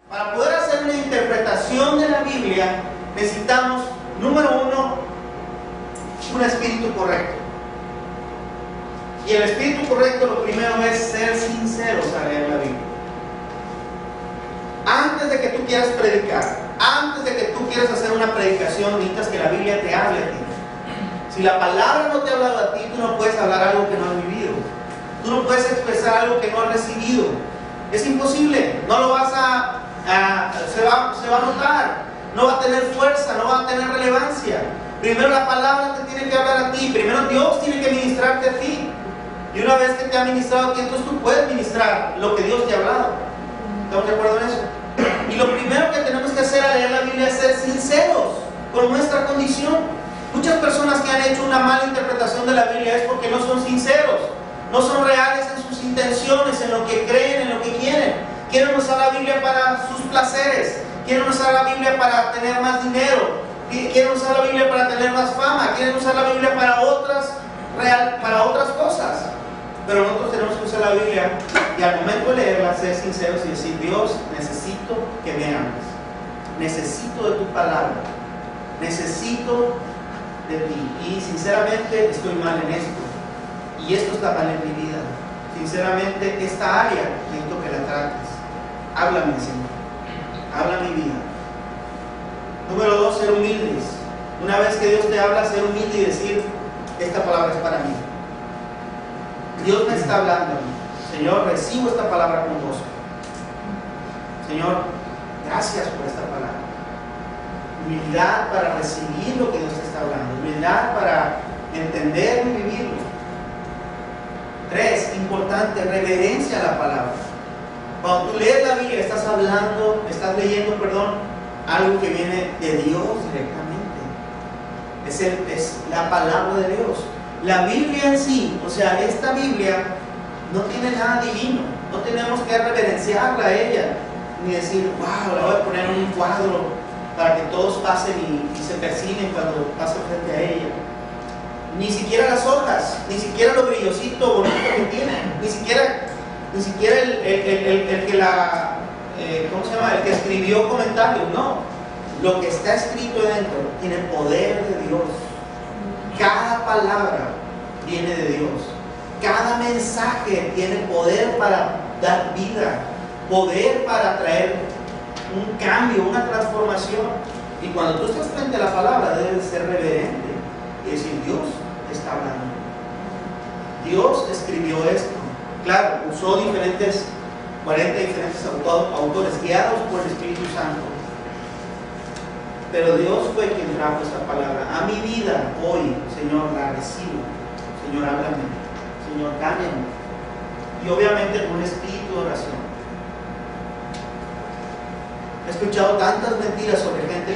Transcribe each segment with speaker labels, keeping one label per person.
Speaker 1: Para poder hacer una interpretación de la Biblia, necesitamos, número uno, un espíritu correcto. Y el espíritu correcto, lo primero es ser sinceros al leer la Biblia. Antes de que tú quieras predicar, antes de que tú quieras hacer una predicación, necesitas que la Biblia te hable a ti. Si la palabra no te ha hablado a ti, tú no puedes hablar algo que no has vivido. Tú no puedes expresar algo que no has recibido. Es imposible. No lo vas se va a notar. No va a tener fuerza, no va a tener relevancia. Primero la palabra te tiene que hablar a ti. Primero Dios tiene que ministrarte a ti. Y una vez que te ha ministrado a ti, entonces tú puedes ministrar lo que Dios te ha hablado. ¿Estamos de acuerdo en eso? Y lo primero que tenemos que hacer al leer la Biblia es ser sinceros con nuestra condición. Muchas personas que han hecho una mala interpretación de la Biblia es porque no son sinceros, no son reales en sus intenciones, en lo que creen, en lo que quieren. Quieren usar la Biblia para sus placeres, quieren usar la Biblia para tener más dinero, quieren usar la Biblia para tener más fama, quieren usar la Biblia para otras cosas. Pero nosotros tenemos que usar la Biblia y al momento de leerla ser sinceros y decir: Dios, necesito que me ames, necesito de tu palabra, necesito de ti, y sinceramente estoy mal en esto, y esto está mal en mi vida. Sinceramente esta área necesito que la trates. Háblame, Señor, habla mi vida. Número 2, ser humildes. Una vez que Dios te habla, ser humilde y decir: esta palabra es para mí. Dios me está hablando a mí. Señor, recibo esta palabra con gozo. Señor, gracias por esta palabra. Humildad para recibir lo que Dios te está hablando. Humildad para entender y vivirlo. 3, importante, reverencia a la palabra. Cuando tú lees la Biblia, estás leyendo, algo que viene de Dios directamente. Es la palabra de Dios. La Biblia en sí, o sea, esta Biblia no tiene nada divino. No tenemos que reverenciarla a ella, ni decir: wow, la voy a poner en un cuadro para que todos pasen y se persiguen cuando pasen frente a ella. Ni siquiera las hojas, ni siquiera lo brillosito bonito que tiene, ni siquiera el que la ¿cómo se llama? El que escribió comentarios. No, lo que está escrito dentro tiene poder de Dios. Cada palabra viene de Dios. Cada mensaje tiene poder para dar vida, poder para traer un cambio, una transformación. Y cuando tú estás frente a la palabra, debes ser reverente y decir: Dios está hablando. Dios escribió esto. Claro, usó 40 diferentes autores guiados por el Espíritu Santo. Pero Dios fue quien trajo esta palabra a mi vida hoy. Señor, la recibo. Señor, háblame. Señor, cámbiame. Y obviamente con un espíritu de oración. He escuchado tantas mentiras sobre gente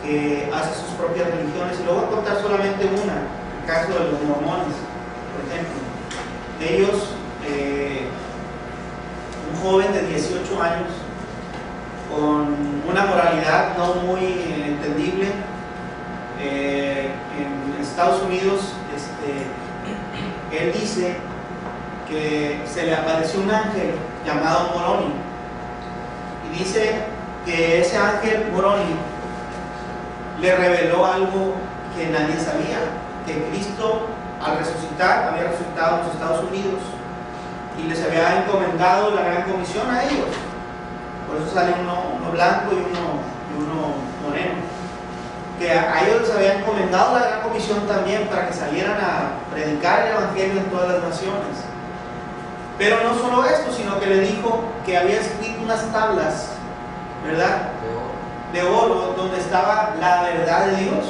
Speaker 1: que hace sus propias religiones, y lo voy a contar solamente una. El caso de los mormones, por ejemplo. Ellos, un joven de 18 años con una moralidad no muy entendible, en Estados Unidos, él dice que se le apareció un ángel llamado Moroni, y dice que ese ángel Moroni le reveló algo que nadie sabía: que Cristo, al resucitar, había resucitado en los Estados Unidos y les había encomendado la gran comisión a ellos. Por eso sale uno blanco y uno moreno. Que a ellos les había encomendado la gran comisión también para que salieran a predicar el evangelio en todas las naciones. Pero no solo esto, sino que le dijo que había escrito unas tablas, ¿verdad?, de oro, donde estaba la verdad de Dios.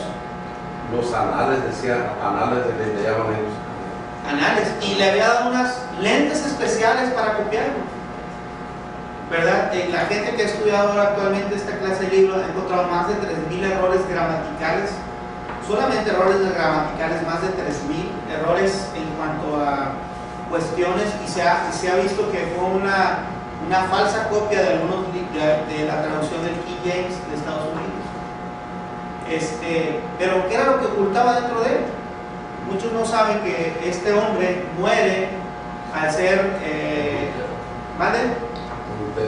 Speaker 2: Los anales, decían, anales le llaman ellos.
Speaker 1: Anales. Y le había dado unas lentes especiales para copiarlo, ¿verdad? La gente que ha estudiado ahora actualmente esta clase de libros ha encontrado más de 3,000 errores gramaticales. Solamente errores gramaticales, más de 3,000 errores en cuanto a cuestiones, y se ha visto que fue una falsa copia de la traducción del King James de Estados Unidos. Pero ¿qué era lo que ocultaba dentro de él? Muchos no saben que este hombre muere al ser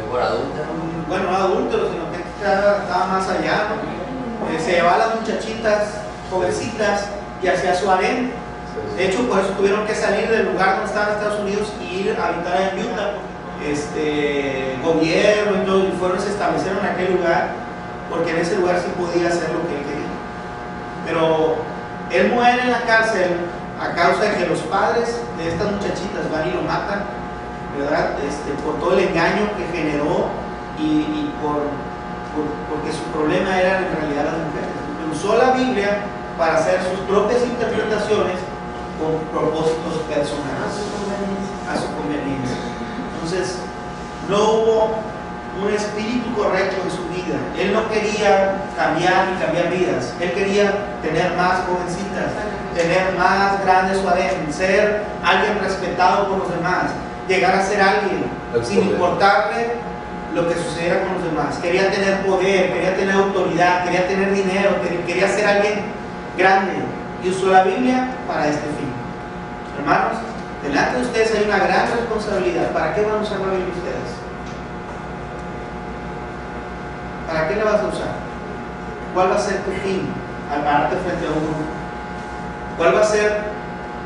Speaker 2: Por adúltero.
Speaker 1: Bueno, no adúltero, sino que estaba más allá, ¿no? Se llevaba a las muchachitas, jovencitas, y hacía su harén. De hecho, por eso tuvieron que salir del lugar donde estaban Estados Unidos y ir a habitar en Utah. Gobierno y todo, y se establecieron en aquel lugar, porque en ese lugar sí podía hacer lo que él quería. Pero él muere en la cárcel a causa de que los padres de estas muchachitas van y lo matan, ¿verdad? Por todo el engaño que generó y porque su problema era en realidad las mujeres. Usó la Biblia para hacer sus propias interpretaciones con propósitos personales, a su conveniencia. Entonces, no hubo un espíritu correcto en su vida. Él no quería cambiar ni cambiar vidas. Él quería tener más jovencitas, tener más grandes su harén, ser alguien respetado por los demás, llegar a ser alguien sin importarle lo que sucediera con los demás. Quería tener poder, quería tener autoridad, quería tener dinero, quería ser alguien grande, y usó la Biblia para este fin. Hermanos, delante de ustedes hay una gran responsabilidad. ¿Para qué van a usar la Biblia ustedes? ¿Para qué la vas a usar? ¿Cuál va a ser tu fin al pararte frente a un grupo? ¿Cuál va a ser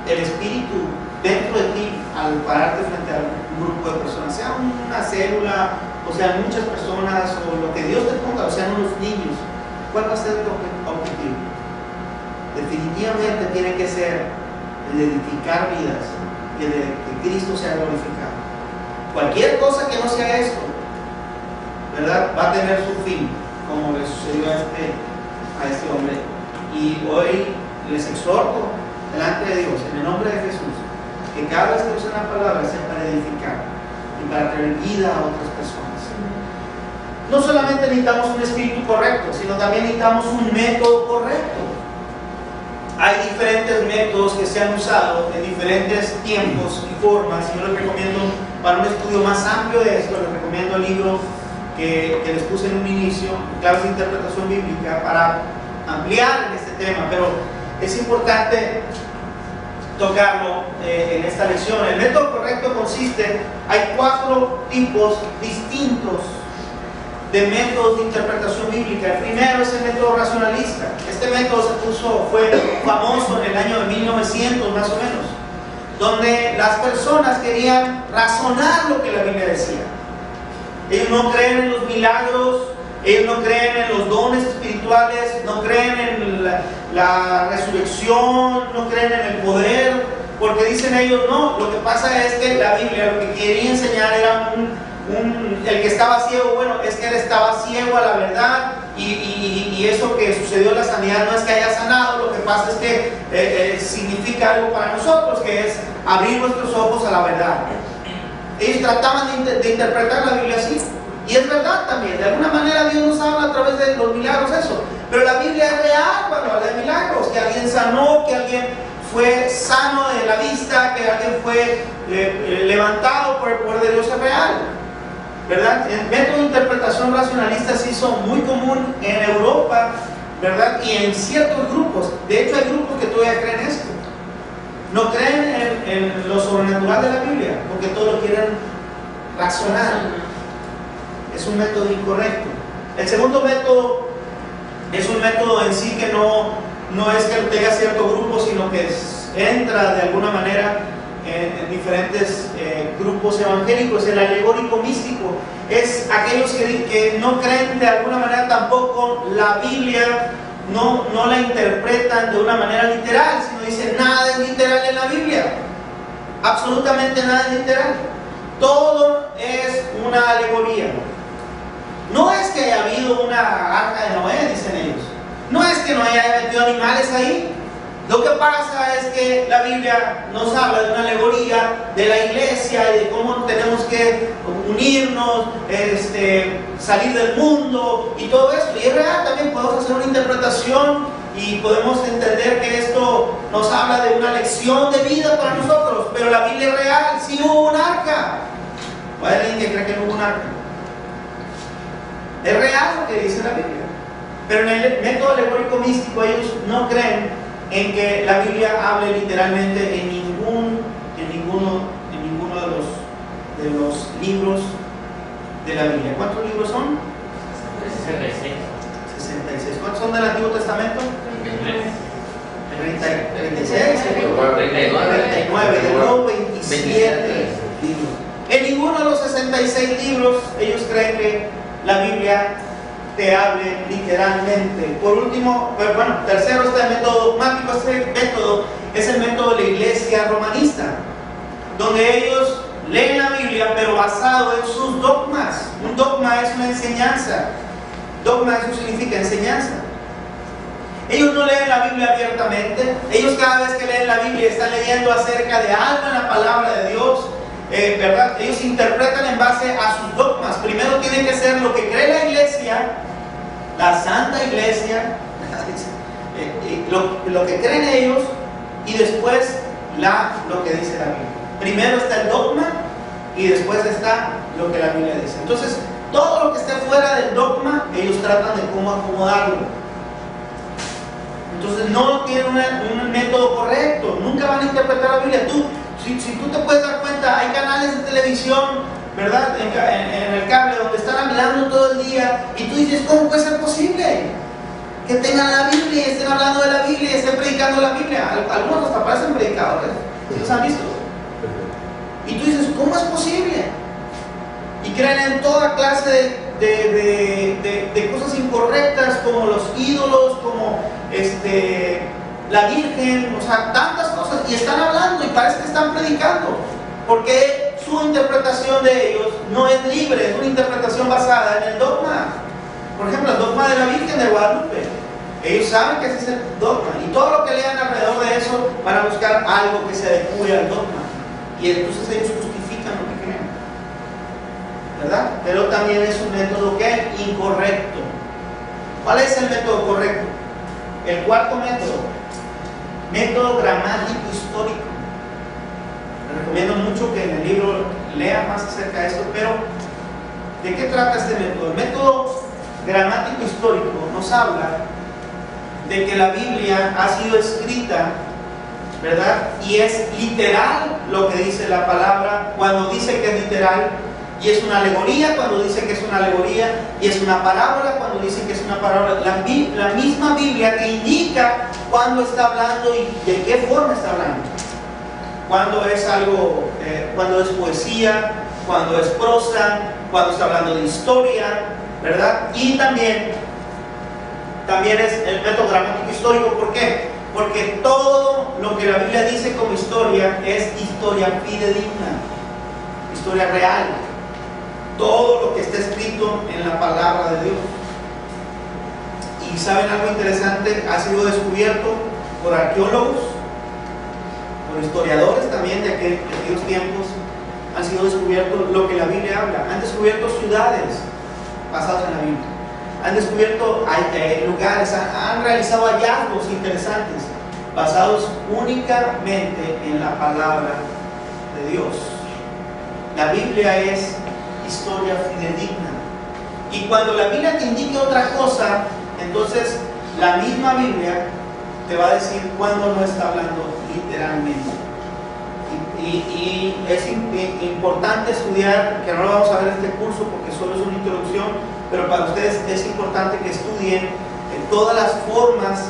Speaker 1: el espíritu dentro de ti al pararte frente a un grupo de personas? Sea una célula, o sean muchas personas, o lo que Dios te ponga, o sean unos niños. ¿Cuál va a ser tu objetivo? Definitivamente tiene que ser el de edificar vidas y el de que Cristo sea glorificado. Cualquier cosa que no sea esto, ¿verdad?, va a tener su fin, como le sucedió a este hombre. Y hoy les exhorto delante de Dios, en el nombre de Jesús, que cada vez que usen la palabra sea para edificar y para traer vida a otras personas. No solamente necesitamos un espíritu correcto, sino también necesitamos un método correcto. Hay diferentes métodos que se han usado en diferentes tiempos y formas. Yo les recomiendo, para un estudio más amplio de esto, les recomiendo el libro que les puse en un inicio, Claves de Interpretación Bíblica, para ampliar en este tema. Pero es importante tocarlo en esta lección. El método correcto consiste, hay 4 tipos distintos de métodos de interpretación bíblica. El primero es el método racionalista. Este método fue famoso en el año de 1900 más o menos, donde las personas querían razonar lo que la Biblia decía. Ellos no creen en los milagros, ellos no creen en los dones espirituales, no creen en la resurrección, no creen en el poder, porque dicen ellos, no, lo que pasa es que la Biblia lo que quería enseñar era el que estaba ciego, bueno, es que él estaba ciego a la verdad, y eso que sucedió en la sanidad no es que haya sanado, lo que pasa es que significa algo para nosotros, que es abrir nuestros ojos a la verdad. Ellos trataban de interpretar la Biblia así, y es verdad también, de alguna manera Dios nos habla a través de los milagros, eso, pero la Biblia es real cuando habla de milagros, que alguien sanó, que alguien fue sano de la vista, que alguien fue levantado por el poder de Dios, es real, ¿verdad? El método de interpretación racionalista se hizo muy común en Europa, ¿verdad? Y en ciertos grupos. De hecho, hay grupos que todavía creen esto. No creen en lo sobrenatural de la Biblia, porque todo lo quieren razonar. Es un método incorrecto. El segundo método es un método en sí que no es que tenga cierto grupo, sino que entra de alguna manera en diferentes grupos evangélicos. El alegórico místico es aquellos que no creen de alguna manera tampoco la Biblia, no la interpretan de una manera literal, sino dicen nada es literal en la Biblia, absolutamente nada es literal, todo es una alegoría. No es que haya habido una arca de Noé, dicen ellos, no es que no haya metido animales ahí. Lo que pasa es que la Biblia nos habla de una alegoría de la iglesia y de cómo tenemos que unirnos, salir del mundo y todo eso. Y es real, también podemos hacer una interpretación y podemos entender que esto nos habla de una lección de vida para nosotros. Pero la Biblia es real, sí hubo un arca. ¿O hay alguien que cree que no hubo un arca? Es real lo que dice la Biblia. Pero en el método alegórico místico ellos no creen en que la Biblia hable literalmente en ninguno de los libros de la Biblia. ¿Cuántos libros son?
Speaker 3: 66.
Speaker 1: 66. ¿Cuántos son del Antiguo Testamento? 36, 39, de nuevo 27 libros. En ninguno de los 66 libros ellos creen que la Biblia te hable literalmente. Por último, bueno, tercero está el método dogmático. Este método es el método de la iglesia romanista, donde ellos leen la Biblia pero basado en sus dogmas. Un dogma es una enseñanza. Dogma, eso significa enseñanza. Ellos no leen la Biblia abiertamente. Ellos cada vez que leen la Biblia están leyendo acerca de algo en la palabra de Dios, ¿verdad? Ellos interpretan en base a sus dogmas. Primero tiene que ser lo que cree la iglesia, la Santa Iglesia, lo que creen ellos, y después lo que dice la Biblia. Primero está el dogma y después está lo que la Biblia dice. Entonces, todo lo que esté fuera del dogma, ellos tratan de cómo acomodarlo. Entonces, no tienen un método correcto. Nunca van a interpretar la Biblia. Si tú te puedes dar cuenta, hay canales de televisión, ¿verdad? En el cable, donde están hablando todo el día, y tú dices, ¿cómo puede ser posible que tengan la Biblia y estén hablando de la Biblia y estén predicando la Biblia? Algunos hasta parecen predicadores. ¿Los han visto? Y tú dices, ¿cómo es posible? Y creen en toda clase de cosas incorrectas, como los ídolos, como la Virgen, o sea, tantas cosas, y están hablando y parece que están predicando, porque su interpretación de ellos no es libre, es una interpretación basada en el dogma. Por ejemplo, el dogma de la Virgen de Guadalupe. Ellos saben que ese es el dogma, y todo lo que lean alrededor de eso van a buscar algo que se adecue al dogma, y entonces ellos justifican lo que creen, ¿verdad? Pero también es un método que es incorrecto. ¿Cuál es el método correcto? El cuarto método gramático histórico. Les recomiendo mucho que en el libro lean más acerca de esto, pero ¿de qué trata este método? El método gramático histórico nos habla de que la Biblia ha sido escrita, ¿verdad? Y es literal lo que dice la palabra cuando dice que es literal, y es una alegoría cuando dice que es una alegoría, y es una parábola cuando dice que es una parábola. La misma Biblia que indica cuándo está hablando y de qué forma está hablando. Cuando es algo, cuando es poesía, cuando es prosa, cuando está hablando de historia, ¿verdad? Y también es el método gramático histórico. ¿Por qué? Porque todo lo que la Biblia dice como historia es historia fidedigna, historia real. Todo lo que está escrito en la palabra de Dios. Y saben algo interesante, ha sido descubierto por arqueólogos, por historiadores también de aquellos tiempos. Han sido descubiertos lo que la Biblia habla. Han descubierto ciudades basadas en la Biblia. Han descubierto lugares, han realizado hallazgos interesantes basados únicamente en la palabra de Dios. La Biblia es historia fidedigna. Y cuando la Biblia te indique otra cosa, entonces la misma Biblia te va a decir cuando no está hablando literalmente. Y es importante estudiar, que no lo vamos a ver en este curso porque solo es una introducción, pero para ustedes es importante que estudien todas las formas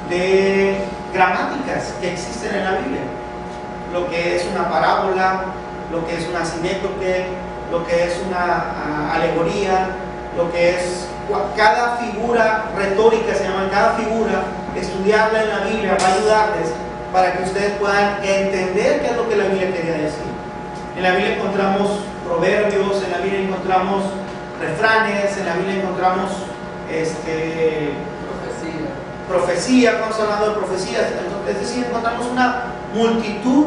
Speaker 1: de gramáticas que existen en la Biblia. Lo que es una parábola, lo que es una sinécdoque, lo que es una alegoría, lo que es cada figura retórica, se llama cada figura. Estudiarla en la Biblia va a ayudarles para que ustedes puedan entender qué es lo que la Biblia quería decir. En la Biblia encontramos proverbios, en la Biblia encontramos refranes, en la Biblia encontramos profecía, estamos hablando de profecías, es decir, encontramos una multitud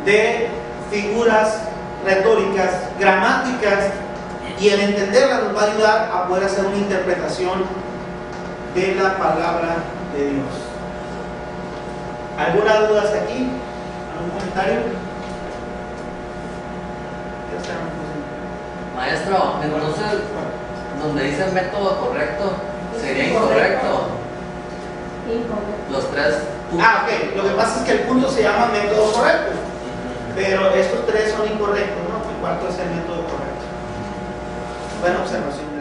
Speaker 1: de figuras retóricas, gramáticas, y el entenderlas nos va a ayudar a poder hacer una interpretación de la palabra de Dios. ¿Alguna duda hasta aquí? ¿Algún comentario?
Speaker 3: Maestro, entonces, donde dice el método correcto, sería incorrecto. Los tres puntos.
Speaker 1: Ok. Lo que pasa es que el punto se llama método correcto, pero estos tres son incorrectos, ¿no? El cuarto es el método correcto. Buena observación.